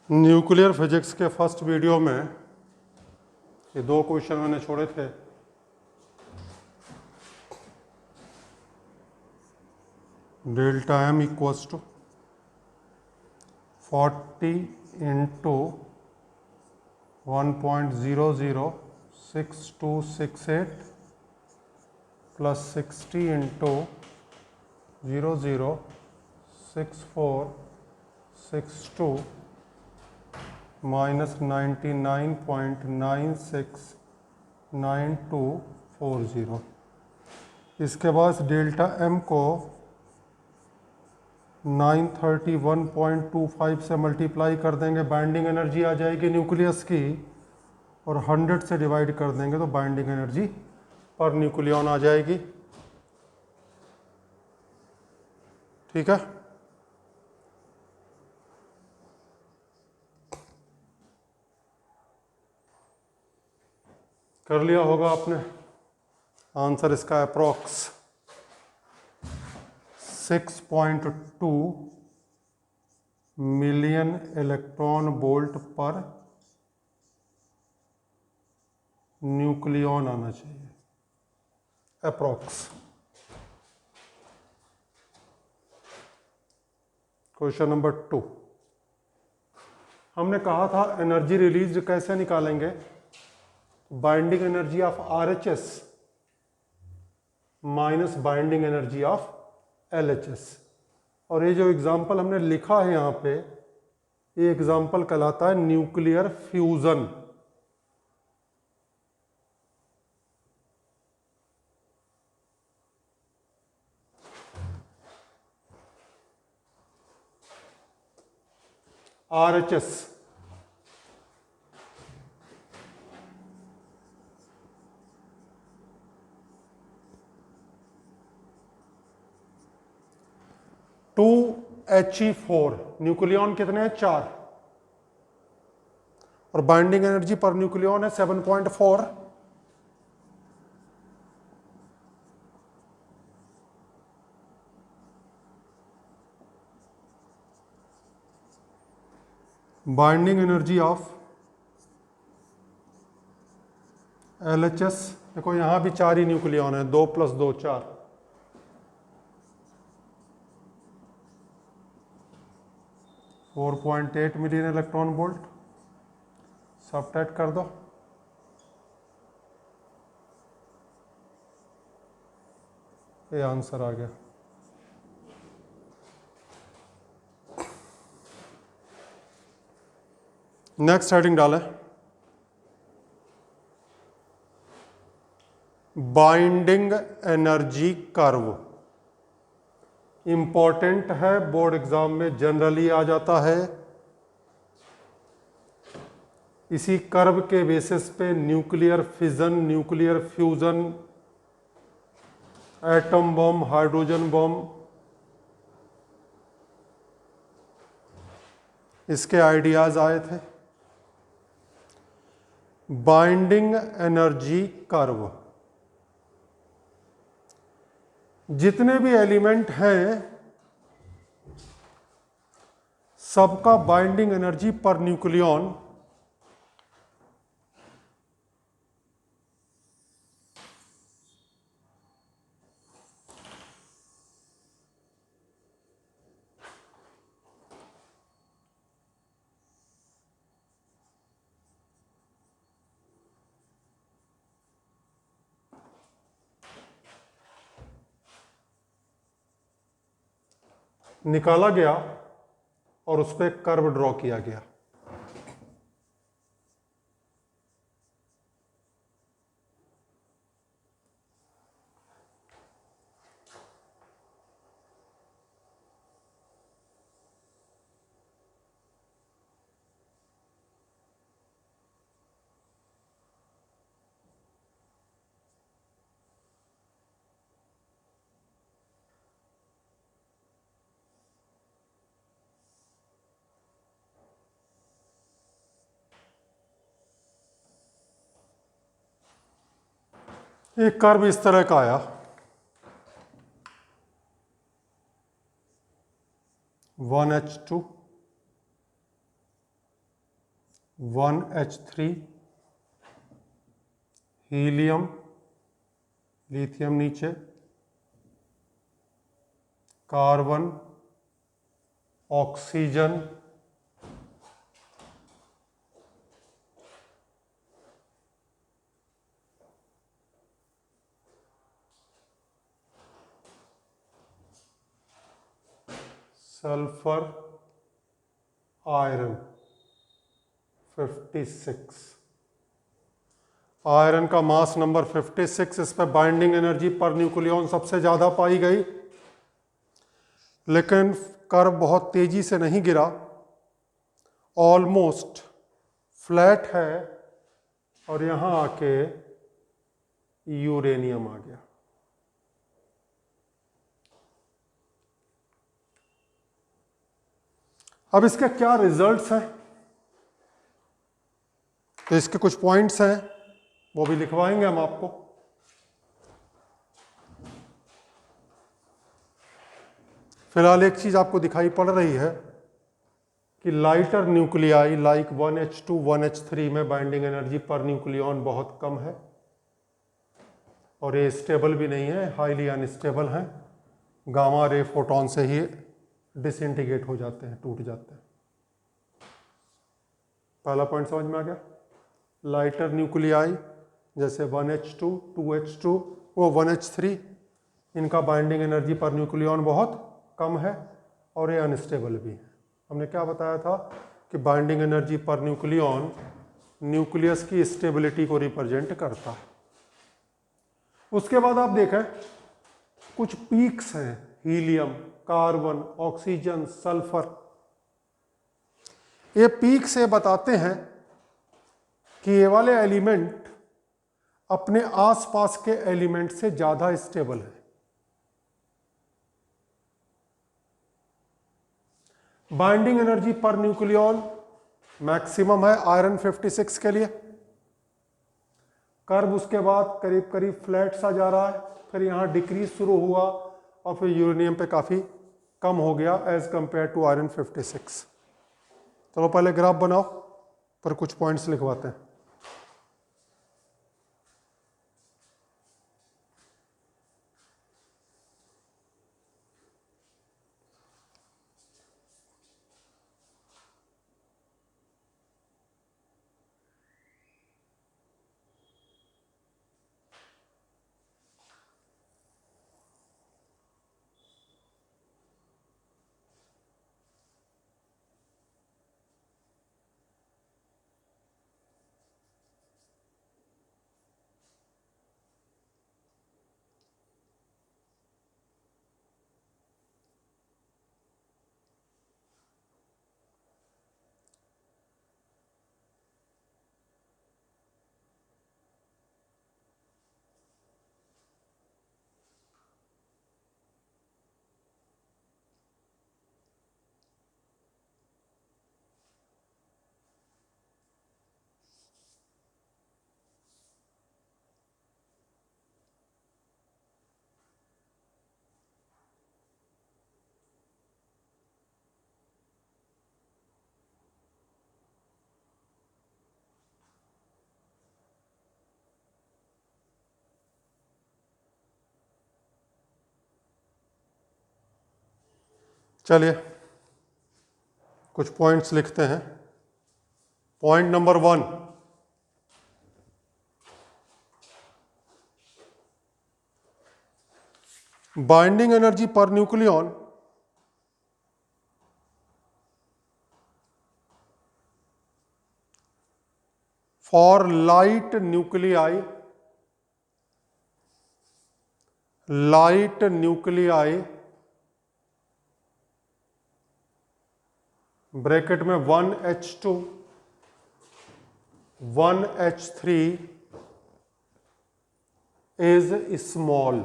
Nuclear physics के first video में ये दो क्वेश्चन मैंने छोड़े थे। Delta M equals to 40 into 1.006268 plus 60 into 006462 minus 99.969240। इसके बाद डेल्टा एम को 931.25 से मल्टीप्लाई कर देंगे, बाइंडिंग एनर्जी आ जाएगी न्यूक्लियस की, और 100 से डिवाइड कर देंगे तो बाइंडिंग एनर्जी पर न्यूक्लियन आ जाएगी। ठीक है, कर लिया होगा आपने। आंसर इसका approx 6.2 million electron volt per nucleon आना चाहिए, अप्रॉक्स। क्वेश्चन नंबर 2, हमने कहा था एनर्जी रिलीज कैसे निकालेंगे। Binding energy of RHS minus binding energy of LHS। और ये जो एग्जाम्पल हमने लिखा है यहाँ पे, ये एग्जाम्पल कहलाता है nuclear fusion. RHS He4, nucleon कितने हैं? 4, और बाइंडिंग एनर्जी पर न्यूक्लियन है 7.4। बाइंडिंग एनर्जी ऑफ LHS, देखो यहां भी 4 ही न्यूक्लियन है, 2 + 2 4। 4.8 मिलियन इलेक्ट्रॉन वोल्ट, सबट्रैक्ट कर दो, ये आंसर आ गया। नेक्स्ट हेडिंग डालें, बाइंडिंग एनर्जी कर्व। इंपॉर्टेंट है, बोर्ड एग्जाम में जनरली आ जाता है। इसी कर्व के बेसिस पे nuclear fission, nuclear fusion, atom bomb, hydrogen bomb, इसके आइडियाज आए थे। बाइंडिंग एनर्जी कर्व, जितने भी एलिमेंट हैं सबका बाइंडिंग एनर्जी पर न्यूक्लियन निकाला गया और उस पर कर्व ड्रॉ किया गया। एक कर्व इस तरह का आया, 1H2 1H3, हीलियम, लिथियम नीचे, carbon, oxygen, sulphur, iron. 56, iron का मास नंबर 56, इस पर बाइंडिंग एनर्जी पर न्यूक्लियॉन सबसे ज़्यादा पाई गई, लेकिन कर्व बहुत तेजी से नहीं गिरा, ऑलमोस्ट फ्लैट है, और यहाँ आके यूरेनियम आ गया। अब इसके क्या रिजल्ट्स हैं, तो इसके कुछ पॉइंट्स हैं, वो भी लिखवाएंगे हम आपको। फिलहाल एक चीज आपको दिखाई पड़ रही है कि lighter nuclei like 1H2, 1H3 में बाइंडिंग एनर्जी पर न्यूक्लियॉन बहुत कम है, और ये स्टेबल भी नहीं है, हाईली अनस्टेबल हैं, गामा रे फोटोन से ही डिसइंटीग्रेट हो जाते हैं, टूट जाते हैं। पहला पॉइंट समझ में आ गया। लाइटर न्यूक्लियाई जैसे 1H2, 2H2, वो 1H3, इनका बाइंडिंग एनर्जी पर न्यूक्लियॉन बहुत कम है, और ये अनस्टेबल भी है। हमने क्या बताया था कि बाइंडिंग एनर्जी पर न्यूक्लियॉन न्यूक्लियस की स्टेबिलिटी को रिप्रेजेंट करता है। उसके बाद आप देखें कुछ पीक्स हैं, हीलियम, कार्बन, ऑक्सीजन, सल्फर। ये पीक से बताते हैं कि ये वाले एलिमेंट अपने आसपास के एलिमेंट से ज्यादा स्टेबल है। बाइंडिंग एनर्जी पर न्यूक्लियॉन मैक्सिमम है आयरन 56 के लिए। कर्व उसके बाद करीब करीब फ्लैट सा जा रहा है, फिर यहाँ डिक्रीज शुरू हुआ, और फिर यूरेनियम पे काफ़ी कम हो गया एज कंपेयर टू आयरन 56। चलो पहले ग्राफ बनाओ, पर कुछ पॉइंट्स लिखवाते हैं। चलिए कुछ पॉइंट्स लिखते हैं। पॉइंट नंबर 1, बाइंडिंग एनर्जी पर nucleon for light nuclei bracket में 1H2, 1H3 is small,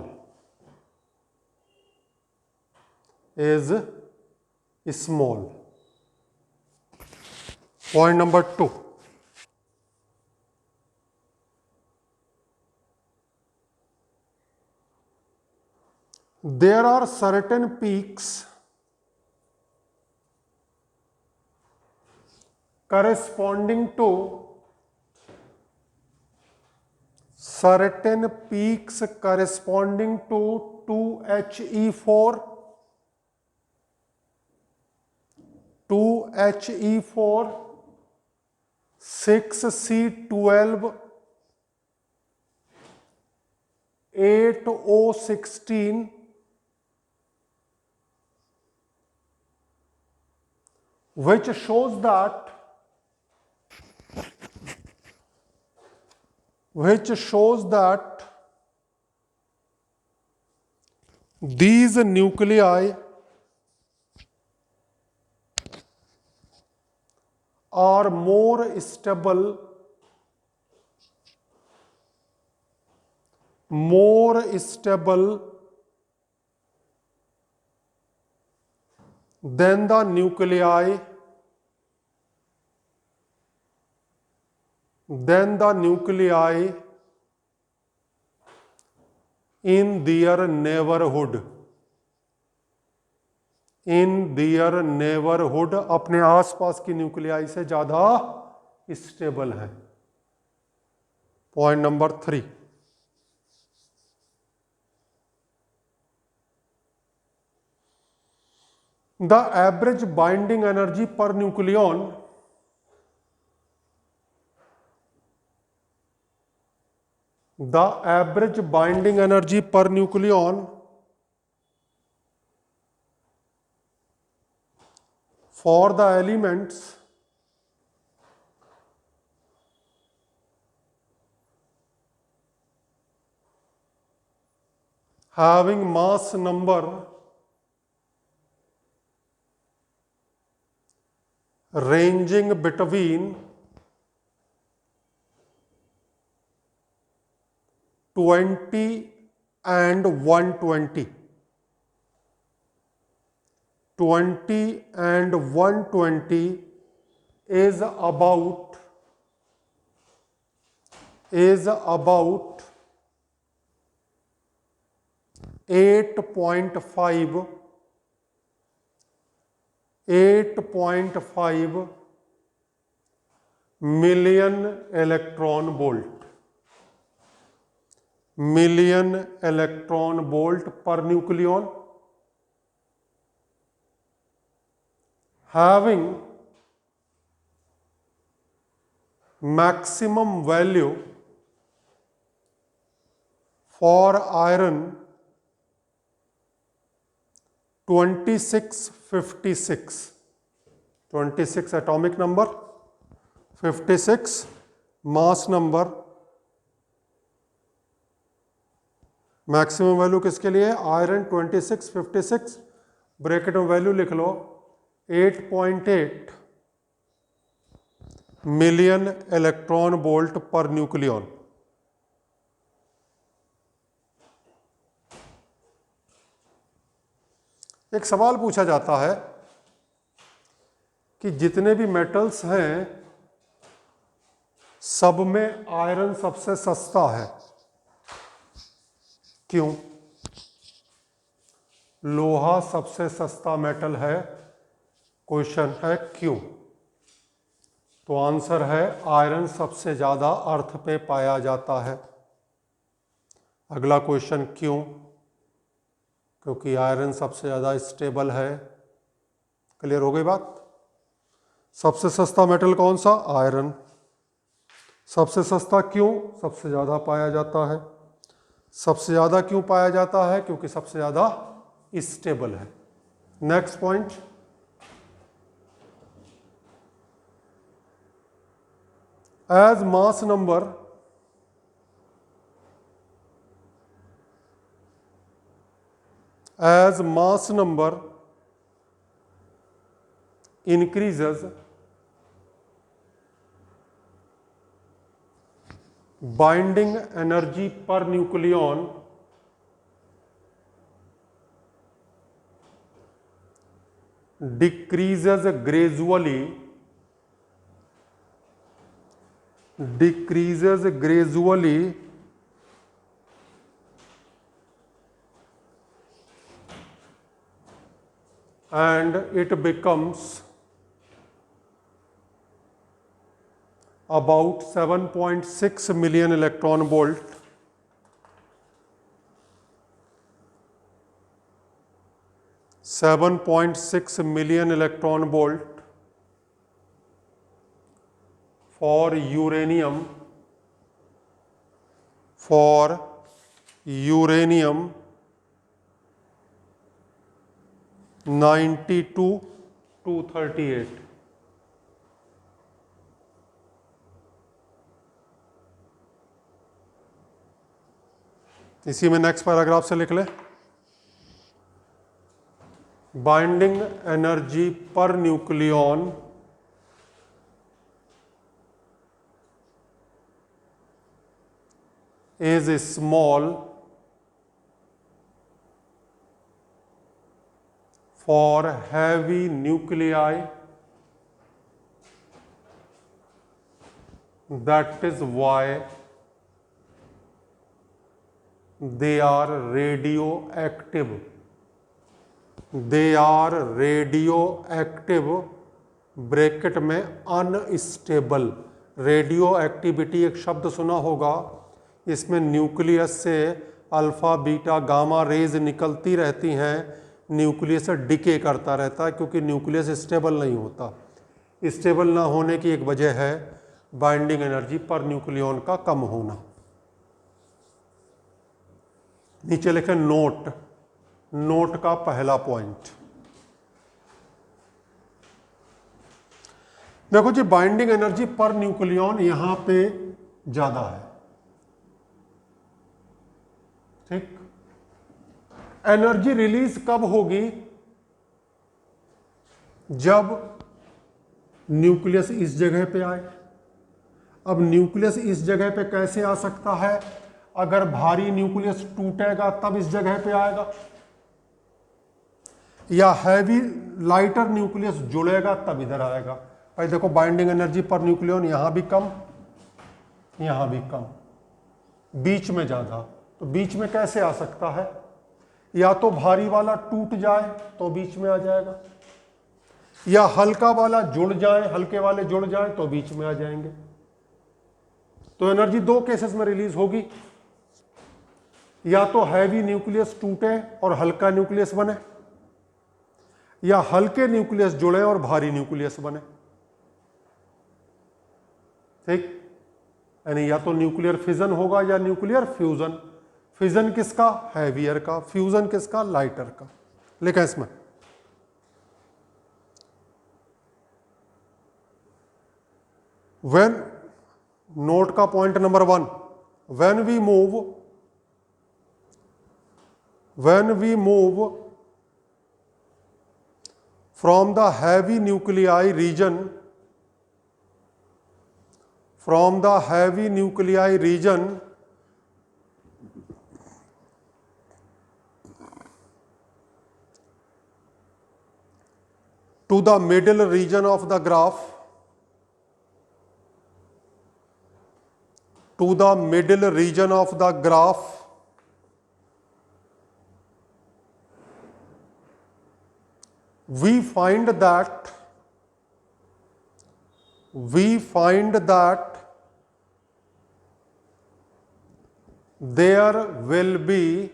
Point number 2, there are certain peaks corresponding to certain peaks corresponding to 2He4, 6C12, 8O16, which shows that these nuclei are more stable than the nuclei in their neighborhood. अपने आसपास की nuclei से ज्यादा stable है। Point number 3, the average binding energy per nucleon for the elements having mass number ranging between 20 and 120. 20 and 120 is about 8.5 million electron volt per nucleon, having maximum value for iron 26 atomic number, 56 mass number, maximum value किसके लिए? Iron 26, 56, bracket में value लिख लो 8.8 million electron volt per nucleon. एक सवाल पूछा जाता है कि जितने भी मेटल्स हैं सब में आयरन सबसे सस्ता है, क्यों? लोहा सबसे सस्ता मेटल है, क्वेश्चन है क्यों? तो आंसर है आयरन सबसे ज्यादा अर्थ पे पाया जाता है। अगला क्वेश्चन क्यों? क्योंकि आयरन सबसे ज्यादा स्टेबल है। क्लियर हो गई बात? सबसे सस्ता मेटल कौन सा? आयरन। सबसे सस्ता क्यों? सबसे ज्यादा पाया जाता है। सबसे ज्यादा क्यों पाया जाता है? क्योंकि सबसे ज्यादा स्टेबल है। Next point, as mass number increases, binding energy per nucleon decreases gradually and it becomes about 7.6 million electron volt for uranium 92 to 38. इसी में नेक्स्ट पैराग्राफ से लिख ले, बाइंडिंग एनर्जी पर nucleon is small for heavy nuclei, that is why they are radioactive. They are radioactive, bracket में unstable. Radio activity एक शब्द सुना होगा, इसमें न्यूक्लियस से अल्फा बीटा गामा रेज निकलती रहती हैं, न्यूक्लियस डिके करता रहता है क्योंकि न्यूक्लियस स्टेबल नहीं होता। स्टेबल ना होने की एक वजह है बाइंडिंग एनर्जी पर न्यूक्लियॉन का कम होना। नीचे लिखें नोट, नोट का पहला पॉइंट देखो जी, बाइंडिंग एनर्जी पर न्यूक्लियॉन यहां पे ज्यादा है, ठीक। एनर्जी रिलीज कब होगी? जब न्यूक्लियस इस जगह पे आए। अब न्यूक्लियस इस जगह पे कैसे आ सकता है? अगर भारी न्यूक्लियस टूटेगा तब इस जगह पे आएगा, या हैवी लाइटर न्यूक्लियस जुड़ेगा तब इधर आएगा। भाई देखो, बाइंडिंग एनर्जी पर न्यूक्लियॉन यहां भी कम, यहां भी कम, बीच में ज्यादा। तो बीच में कैसे आ सकता है? या तो भारी वाला टूट जाए तो बीच में आ जाएगा, या हल्का वाला जुड़ जाए, हल्के वाले जुड़ जाए तो बीच में आ जाएंगे। तो एनर्जी दो केसेस में रिलीज होगी, या तो हैवी न्यूक्लियस टूटे और हल्का न्यूक्लियस बने, या हल्के न्यूक्लियस जुड़े और भारी न्यूक्लियस बने, ठीक। यानी या तो न्यूक्लियर फिजन होगा या न्यूक्लियर फ्यूजन। फिजन किसका? हैवियर का। फ्यूजन किसका? लाइटर का। लिखा इसमें, व्हेन, नोट का point number 1, when we move from the heavy nuclei region, to the middle region of the graph, we find that there will be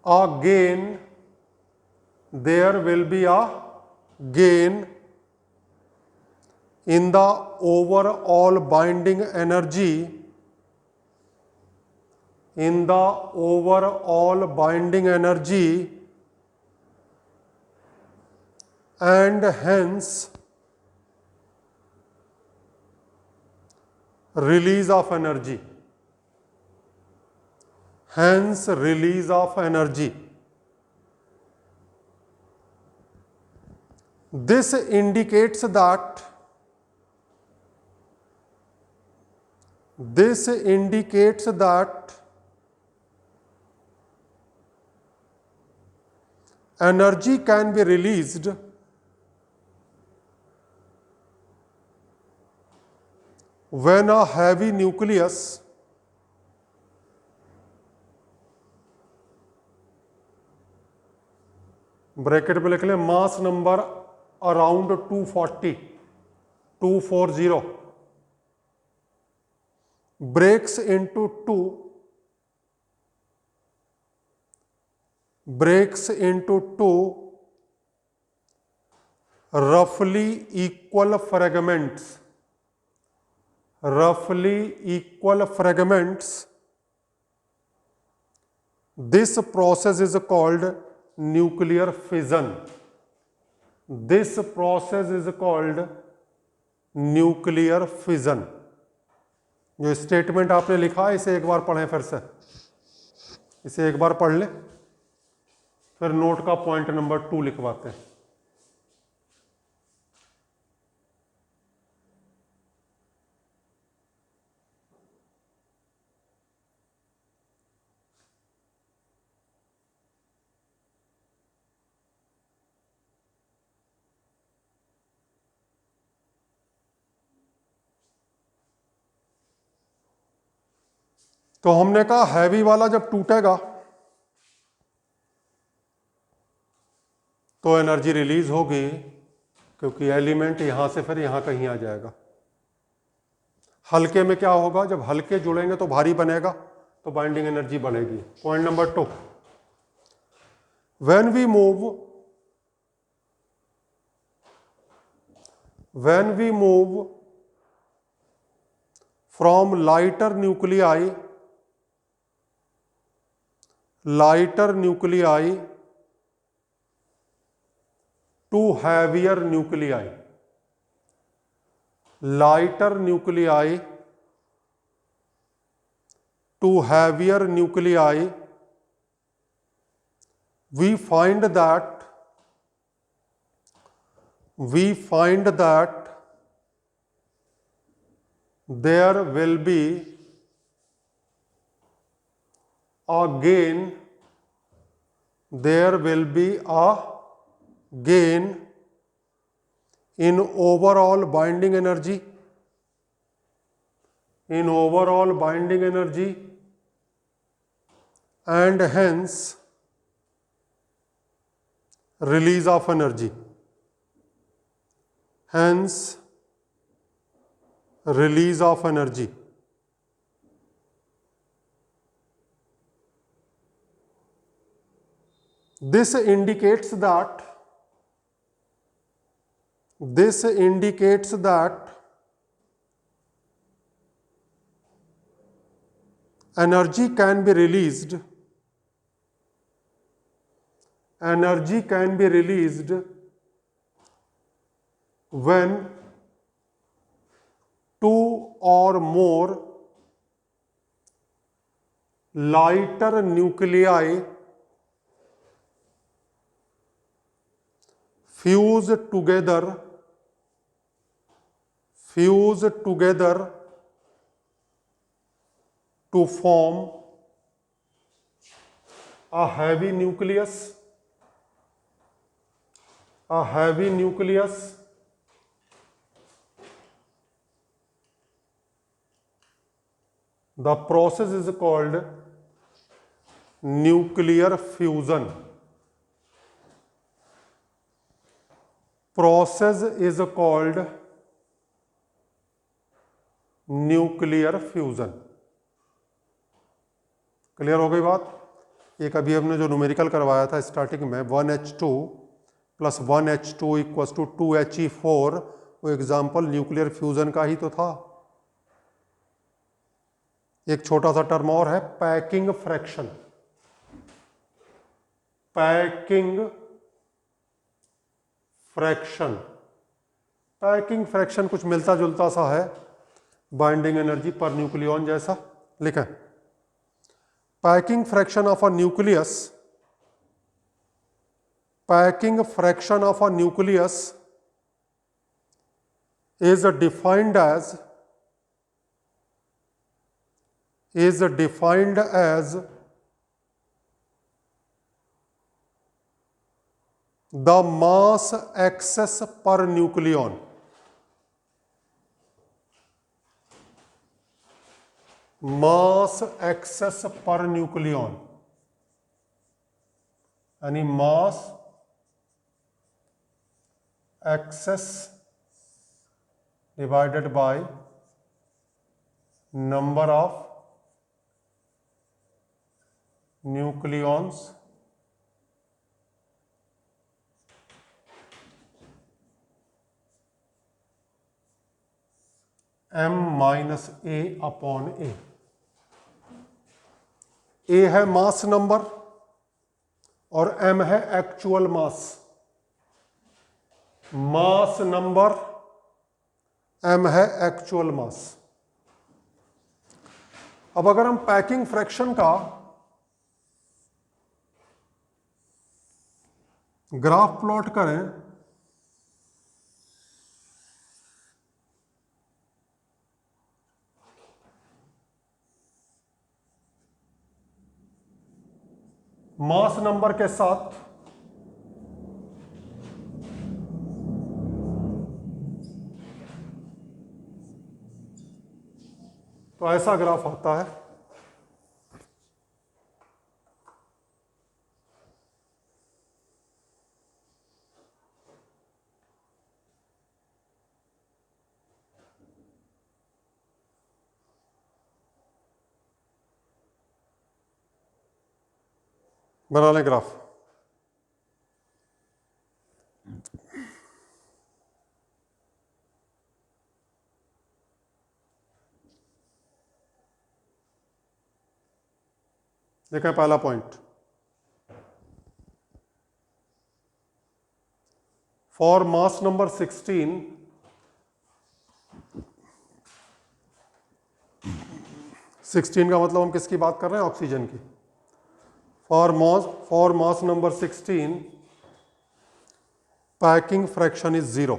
a gain, in the overall binding energy, and hence release of energy. This indicates that energy can be released when a heavy nucleus bracket पे लिख लें mass number around 240 breaks into two roughly equal fragments. This process is called nuclear fission. This process is called nuclear fission. जो statement आपने लिखा है इसे एक बार पढ़ें, फिर से इसे एक बार पढ़ लें, फिर नोट का पॉइंट नंबर 2 लिखवाते हैं। तो हमने कहा हैवी वाला जब टूटेगा तो एनर्जी रिलीज होगी, क्योंकि एलिमेंट यहां से फिर यहां कहीं आ जाएगा। हल्के में क्या होगा, जब हल्के जुड़ेंगे तो भारी बनेगा, तो बाइंडिंग एनर्जी बढ़ेगी। Point number 2, when we move from lighter nuclei to heavier nuclei, lighter nuclei to heavier nuclei, we find that there will be a gain in overall binding energy, and hence release of energy. This indicates that energy can be released when two or more lighter nuclei fuse together to form a heavy nucleus. The process is called nuclear fusion. Clear हो गई बात? एक अभी हमने जो numerical करवाया था starting में 1H2 + 1H2 = 2He4, वो एग्जाम्पल न्यूक्लियर फ्यूजन का ही तो था। एक छोटा सा टर्म और है, पैकिंग फ्रैक्शन। पैकिंग फ्रैक्शन कुछ मिलता जुलता सा है बाइंडिंग एनर्जी पर न्यूक्लियॉन जैसा। लिखें, packing fraction of a nucleus is defined as the mass excess per nucleon. यानी mass excess divided by number of nucleons m-a upon A. A है मास नंबर और m है actual mass. Mass number, m है actual mass. अब अगर हम packing fraction का graph plot करें मास नंबर के साथ, तो ऐसा ग्राफ आता है। बना लें ग्राफ। देखें पहला पॉइंट, फॉर मास नंबर 16, का मतलब हम किसकी बात कर रहे हैं? ऑक्सीजन की। For mass number 16 packing fraction is 0।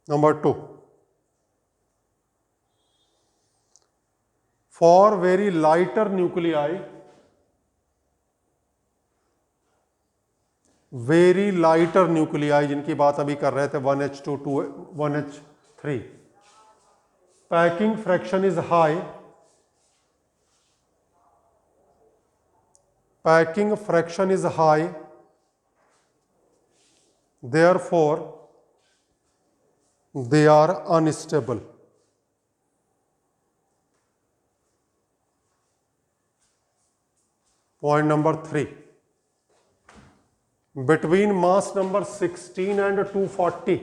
Number 2, for very lighter nuclei, very lighter nuclei जिनकी बात अभी कर रहे थे 1H2 1H3, packing fraction is high, packing fraction is high, therefore they are unstable। Point number 3, between mass number 16 and 240,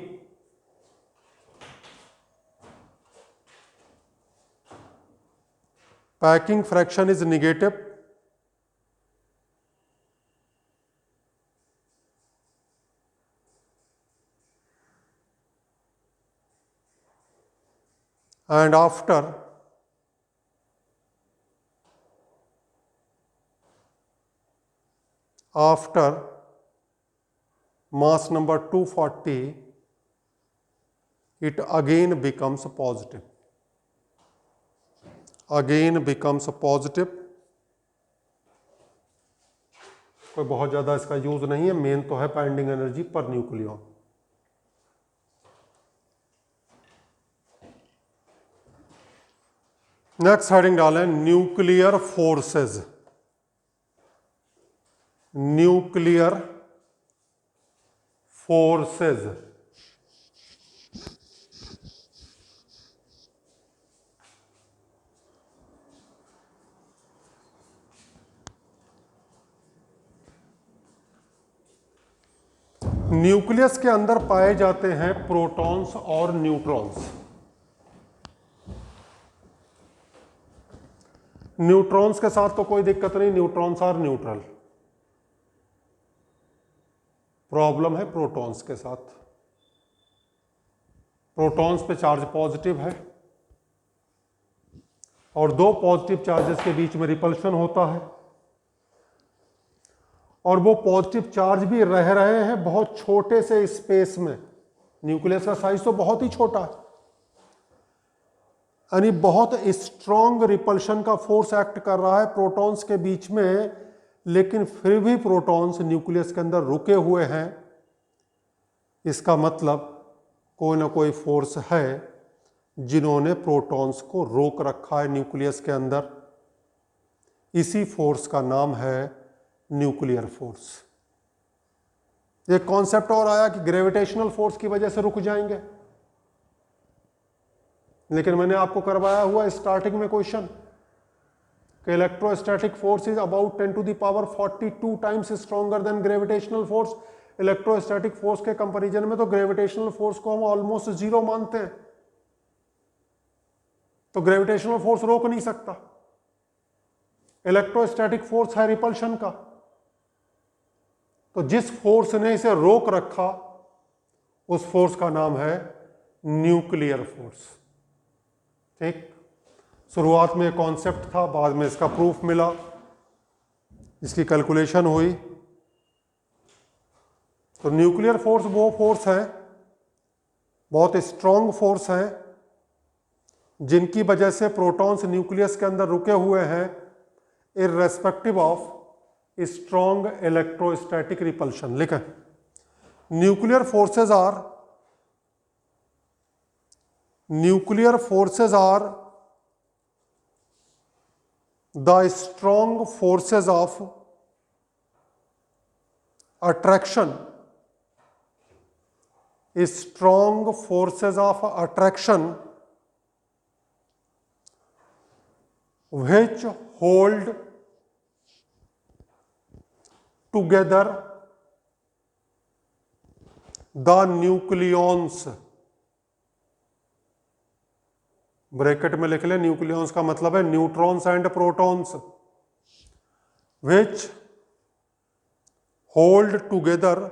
packing fraction is negative, and after mass number 240 it again becomes positive, कोई बहुत ज़्यादा इसका use नहीं है, main तो है binding energy पर nucleon. Next heading डालें nuclear forces. Nuclear forces, nucleus के अंदर पाए जाते हैं प्रोटॉन्स और न्यूट्रॉन्स। न्यूट्रॉन्स के साथ तो कोई दिक्कत नहीं, न्यूट्रॉन्स आर न्यूट्रल। प्रॉब्लम है प्रोटॉन्स के साथ। प्रोटॉन्स पे चार्ज पॉजिटिव है और दो पॉजिटिव चार्जेस के बीच में रिपल्शन होता है, और वो पॉजिटिव चार्ज भी रह रहे हैं बहुत छोटे से स्पेस में। न्यूक्लियस का साइज तो बहुत ही छोटा है, यानी बहुत स्ट्रॉन्ग रिपल्शन का फोर्स एक्ट कर रहा है प्रोटॉन्स के बीच में, लेकिन फिर भी प्रोटॉन्स न्यूक्लियस के अंदर रुके हुए हैं। इसका मतलब कोई ना कोई फोर्स है जिन्होंने प्रोटॉन्स को रोक रखा है न्यूक्लियस के अंदर। इसी फोर्स का नाम है न्यूक्लियर फोर्स। एक कॉन्सेप्ट और आया कि ग्रेविटेशनल फोर्स की वजह से रुक जाएंगे, लेकिन मैंने आपको करवाया हुआ स्टार्टिंग में क्वेश्चन कि electrostatic force is about 10 to the power 42 times stronger than gravitational force. Electrostatic force के कंपैरिजन में तो ग्रेविटेशनल फोर्स को हम ऑलमोस्ट जीरो मानते हैं, तो ग्रेविटेशनल फोर्स रोक नहीं सकता। इलेक्ट्रोस्टैटिक फोर्स है रिपल्शन का, तो जिस फोर्स ने इसे रोक रखा उस फोर्स का नाम है न्यूक्लियर फोर्स। ठीक, शुरुआत में कॉन्सेप्ट था, बाद में इसका प्रूफ मिला, इसकी कैलकुलेशन हुई। तो न्यूक्लियर फोर्स वो फोर्स है, बहुत स्ट्रॉन्ग फोर्स है, जिनकी वजह से प्रोटॉन्स न्यूक्लियस के अंदर रुके हुए हैं irrespective of strong electrostatic repulsion. लिखें, nuclear forces are the strong forces of attraction, strong forces of attraction which hold together the nucleons। Bracket में लिख ले, न्यूक्लियॉन्स का मतलब है neutrons and protons. which hold together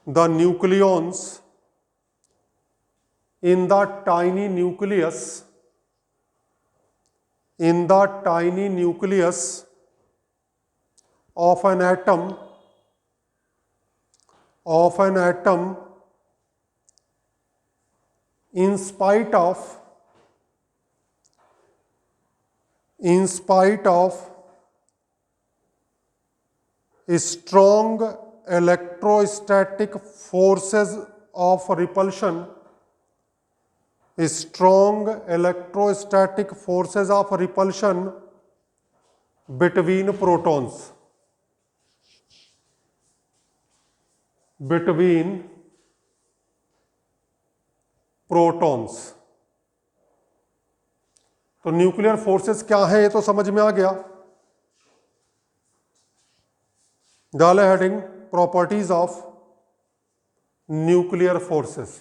the nucleons in the tiny nucleus of an atom in spite of strong electrostatic forces of repulsion, strong electrostatic forces of repulsion between protons, तो nuclear forces क्या है ये तो समझ में आ गया। डाले heading properties of nuclear forces.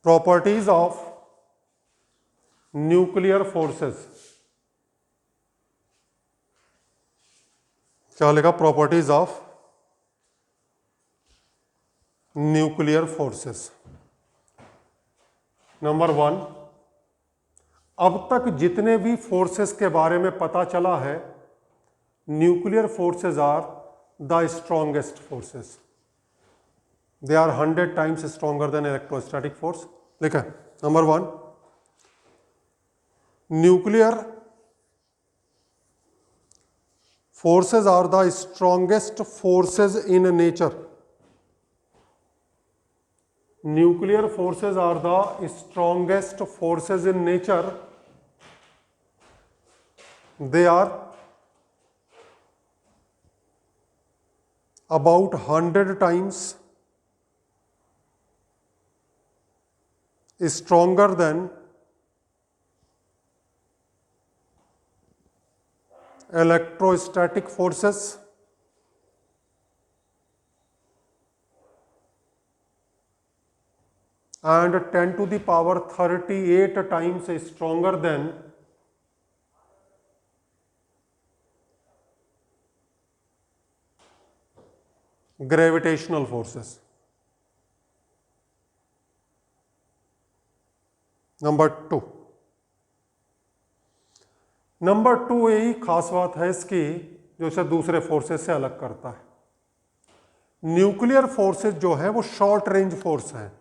Properties of nuclear forces, क्या लिखा? Properties of nuclear forces. Number 1, अब तक जितने भी फोर्सेस के बारे में पता चला है, nuclear forces are the strongest forces. They are 100 times stronger than electrostatic force. लिखा number 1, nuclear forces are the strongest forces in nature. Nuclear forces are the strongest forces in nature. They are about 100 times stronger than electrostatic forces, and 10 to the power 38 times stronger than gravitational forces. Number 2, यही खास बात है इसकी जो इसे दूसरे forces से अलग करता है। न्यूक्लियर फोर्सेस जो है वो शॉर्ट रेंज फोर्स है,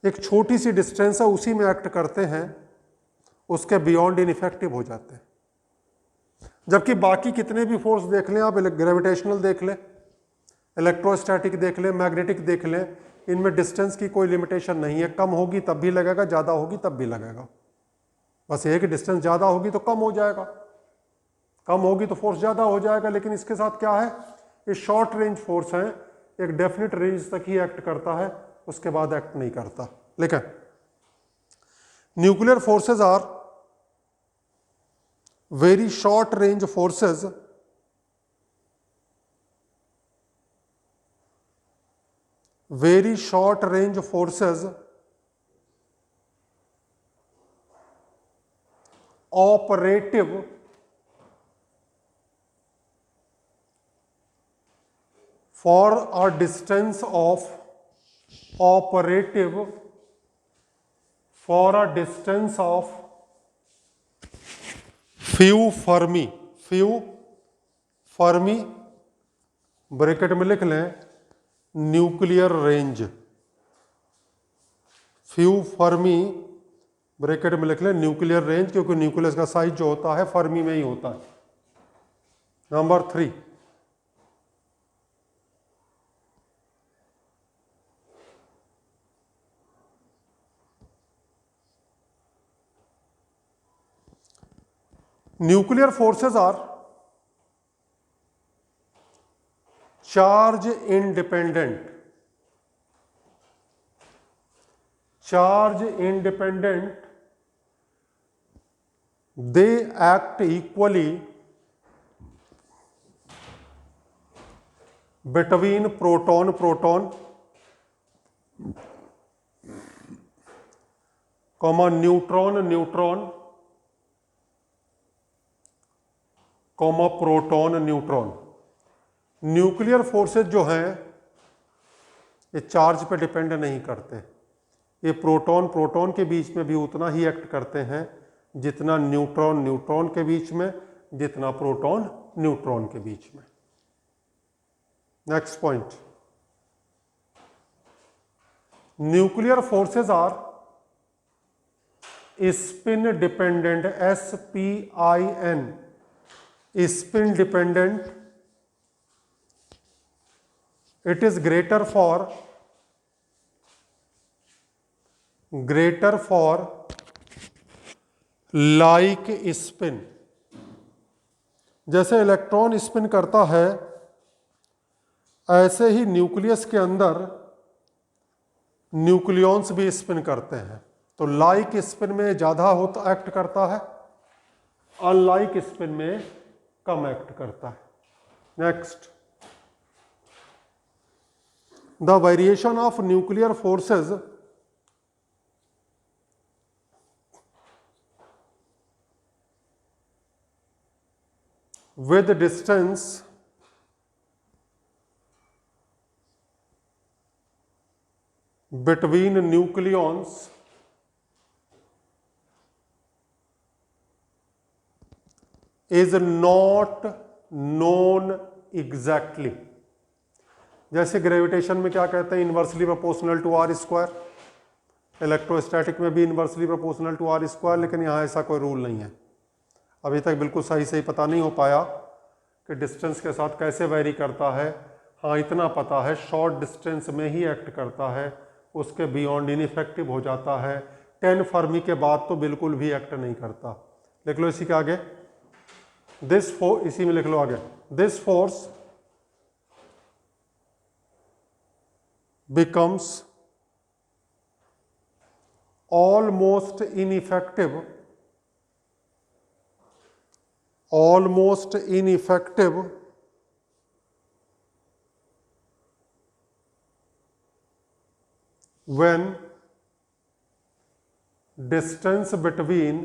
एक छोटी सी डिस्टेंस है उसी में एक्ट करते हैं, उसके बियॉन्ड इनइफेक्टिव हो जाते हैं। जबकि बाकी कितने भी फोर्स देख लें आप, ग्रेविटेशनल देख लें, इलेक्ट्रोस्टैटिक देख लें, मैग्नेटिक देख लें, इनमें डिस्टेंस की कोई लिमिटेशन नहीं है। कम होगी तब भी लगेगा, ज़्यादा होगी तब भी लगेगा। बस ये कि डिस्टेंस ज़्यादा होगी तो कम हो जाएगा, कम होगी तो फोर्स ज़्यादा हो जाएगा। लेकिन इसके साथ क्या है, ये शॉर्ट रेंज फोर्स है, एक डेफिनेट रेंज तक ही एक्ट करता है, उसके बाद एक्ट नहीं करता। लेकिन nuclear forces are very short range forces very short range forces operative for a distance of few Fermi bracket में लिख लें nuclear range, few fermi bracket में लिख लें न्यूक्लियर रेंज, क्योंकि न्यूक्लियस का साइज जो होता है फर्मी में ही होता है। Number 3, nuclear forces are charge independent, they act equally between proton comma neutron comma proton neutron. Nuclear forces जो हैं ये चार्ज पे डिपेंड नहीं करते, ये प्रोटॉन के बीच में भी उतना ही एक्ट करते हैं जितना न्यूट्रॉन के बीच में, जितना प्रोटॉन न्यूट्रॉन के बीच में। Next point, nuclear forces are spin dependent, SPIN, spin dependent. It is greater for like spin। जैसे इलेक्ट्रॉन स्पिन करता है ऐसे ही न्यूक्लियस के अंदर न्यूक्लियॉन्स भी स्पिन करते हैं। तो लाइक स्पिन में ज़्यादा होता एक्ट करता है, अनलाइक स्पिन में कम एक्ट करता है। Next, the variation of nuclear forces with distance between nucleons is not known exactly। जैसे ग्रेविटेशन में क्या कहते हैं, inversely proportional to r square, electrostatic में भी inversely proportional to r square, लेकिन यहाँ ऐसा कोई रूल नहीं है। अभी तक बिल्कुल सही पता नहीं हो पाया कि डिस्टेंस के साथ कैसे वेरी करता है। हाँ, इतना पता है शॉर्ट डिस्टेंस में ही एक्ट करता है, उसके बियॉन्ड इनइफेक्टिव हो जाता है। 10 फर्मी के बाद तो बिल्कुल भी एक्ट नहीं करता। लिख लो इसी के आगे, इसी में लिख लो आगे, this force becomes almost ineffective when distance between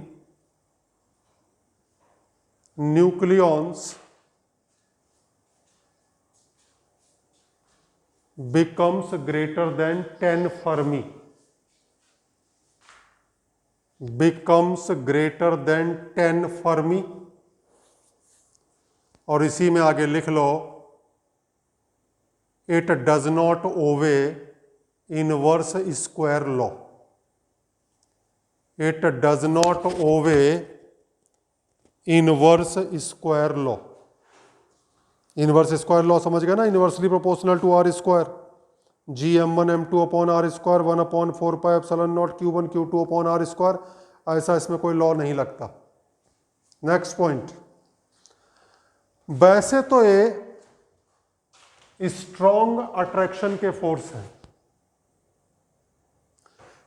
nucleons becomes greater than 10 Fermi, becomes greater than 10 Fermi। और इसी में आगे लिख लो, it does not obey inverse square law, it does not obey inverse square law. Inverse square law समझ गए ना, inversely proportional to r square, GM1 M2 upon r square 1/4πε0 Q1 Q2 upon r square. ऐसा इसमें कोई law नहीं लगता। Next point, वैसे तो ये स्ट्रॉन्ग अट्रैक्शन के फोर्स है,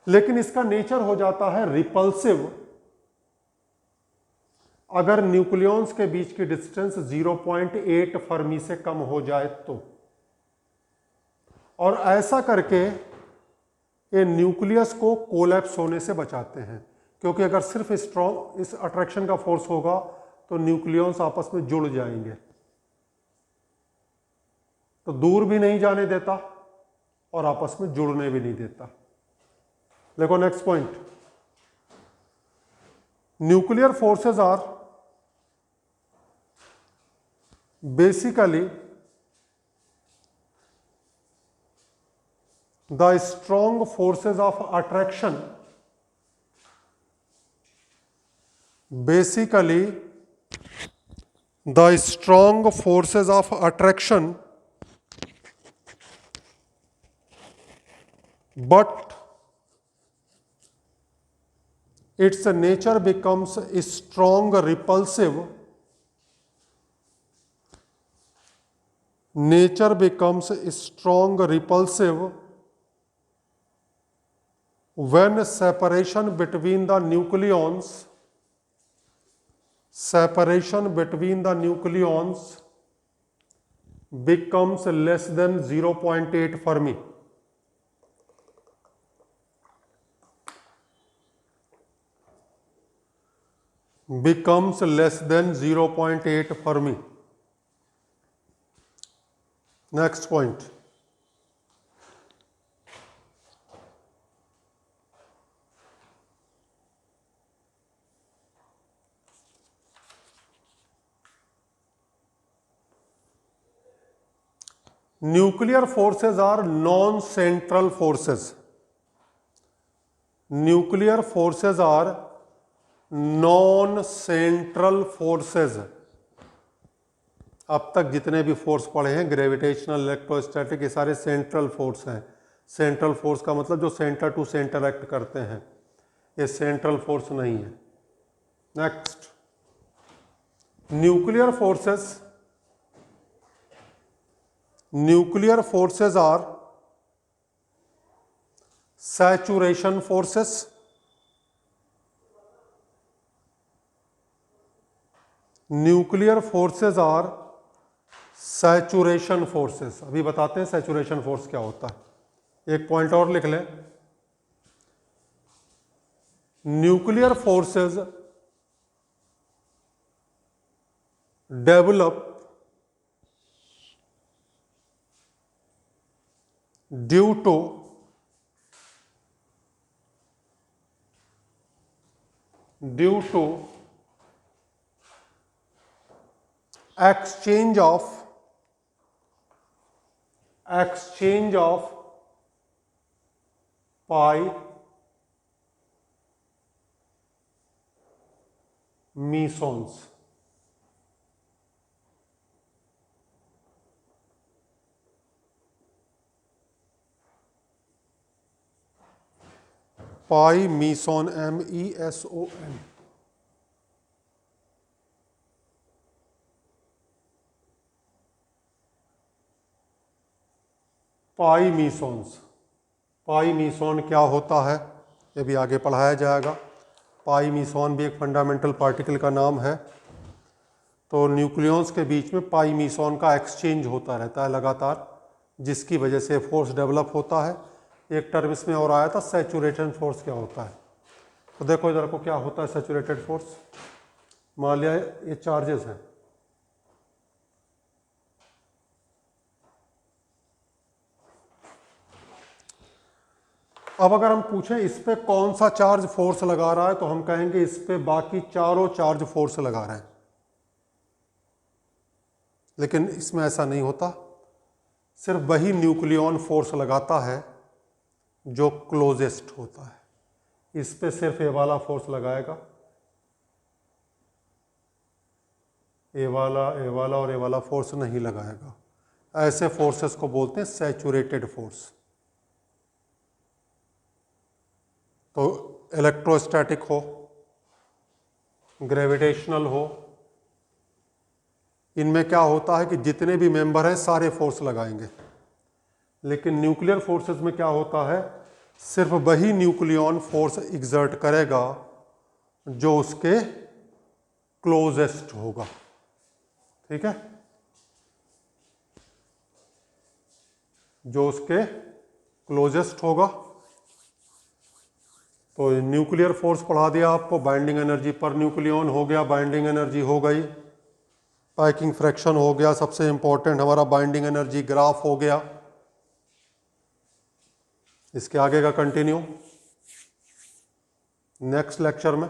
लेकिन इसका नेचर हो जाता है रिपल्सिव अगर न्यूक्लियॉन्स के बीच की डिस्टेंस 0.8 फर्मी से कम हो जाए तो। और ऐसा करके ये न्यूक्लियस को कोलैप्स होने से बचाते हैं, क्योंकि अगर सिर्फ स्ट्रॉन्ग इस अट्रैक्शन का फोर्स होगा तो न्यूक्लियॉन्स आपस में जुड़ जाएंगे, तो दूर भी नहीं जाने देता और आपस में जुड़ने भी नहीं देता। देखो next point, nuclear forces are basically the strong forces of attraction, basically the strong forces of attraction, but its nature becomes strong repulsive, nature becomes strong repulsive when separation between the nucleons becomes less than 0.8 Fermi. Becomes less than 0.8 Fermi. Next point, nuclear forces are non-central forces. Nuclear forces are non-central forces. अब तक जितने भी force पढ़े हैं, gravitational, electrostatic, ये सारे central force हैं। Central force का मतलब जो सेंटर टू सेंटर एक्ट करते हैं, ये सेंट्रल फोर्स नहीं है। Next, nuclear forces are saturation forces, nuclear forces are saturation forces. अभी बताते हैं सैचुरेशन फोर्स क्या होता है। एक पॉइंट और लिख लें, nuclear forces develop due to exchange of pi mesons। Pi meson, MESON। Pi meson क्या होता है ये भी आगे पढ़ाया जाएगा। पाई मीसॉन भी एक फंडामेंटल पार्टिकल का नाम है। तो न्यूक्लियॉन्स के बीच में पाई मीसॉन का एक्सचेंज होता रहता है लगातार, जिसकी वजह से फोर्स डेवलप होता है। एक टर्म इसमें और आया था, सैचुरेटेड फोर्स क्या होता है। तो देखो इधर को क्या होता है सैचुरेटेड फोर्स। मान लिया ये चार्जेस हैं, अब अगर हम पूछें इस पे कौन सा चार्ज फोर्स लगा रहा है, तो हम कहेंगे इस पे बाकी चारों चार्ज फोर्स लगा रहे हैं। लेकिन इसमें ऐसा नहीं होता, सिर्फ वही न्यूक्लियॉन फोर्स लगाता है जो क्लोजेस्ट होता है। इस पे सिर्फ ये वाला फोर्स लगाएगा, ए वाला और ए वाला फोर्स नहीं लगाएगा। ऐसे फोर्सेस को बोलते हैं सैचुरेटेड फोर्स। तो इलेक्ट्रोस्टैटिक हो, ग्रेविटेशनल हो, इनमें क्या होता है कि जितने भी मेंबर हैं सारे फोर्स लगाएंगे। लेकिन न्यूक्लियर फोर्सेस में क्या होता है, सिर्फ वही न्यूक्लियॉन फोर्स एग्जर्ट करेगा जो उसके क्लोजेस्ट होगा। ठीक है, जो उसके क्लोजेस्ट होगा। तो न्यूक्लियर फोर्स पढ़ा दिया आपको, बाइंडिंग एनर्जी पर न्यूक्लियॉन हो गया, बाइंडिंग एनर्जी हो गई, पैकिंग फ्रैक्शन हो गया, सबसे इंपॉर्टेंट हमारा बाइंडिंग एनर्जी ग्राफ हो गया। इसके आगे का कंटिन्यू नेक्स्ट लेक्चर में।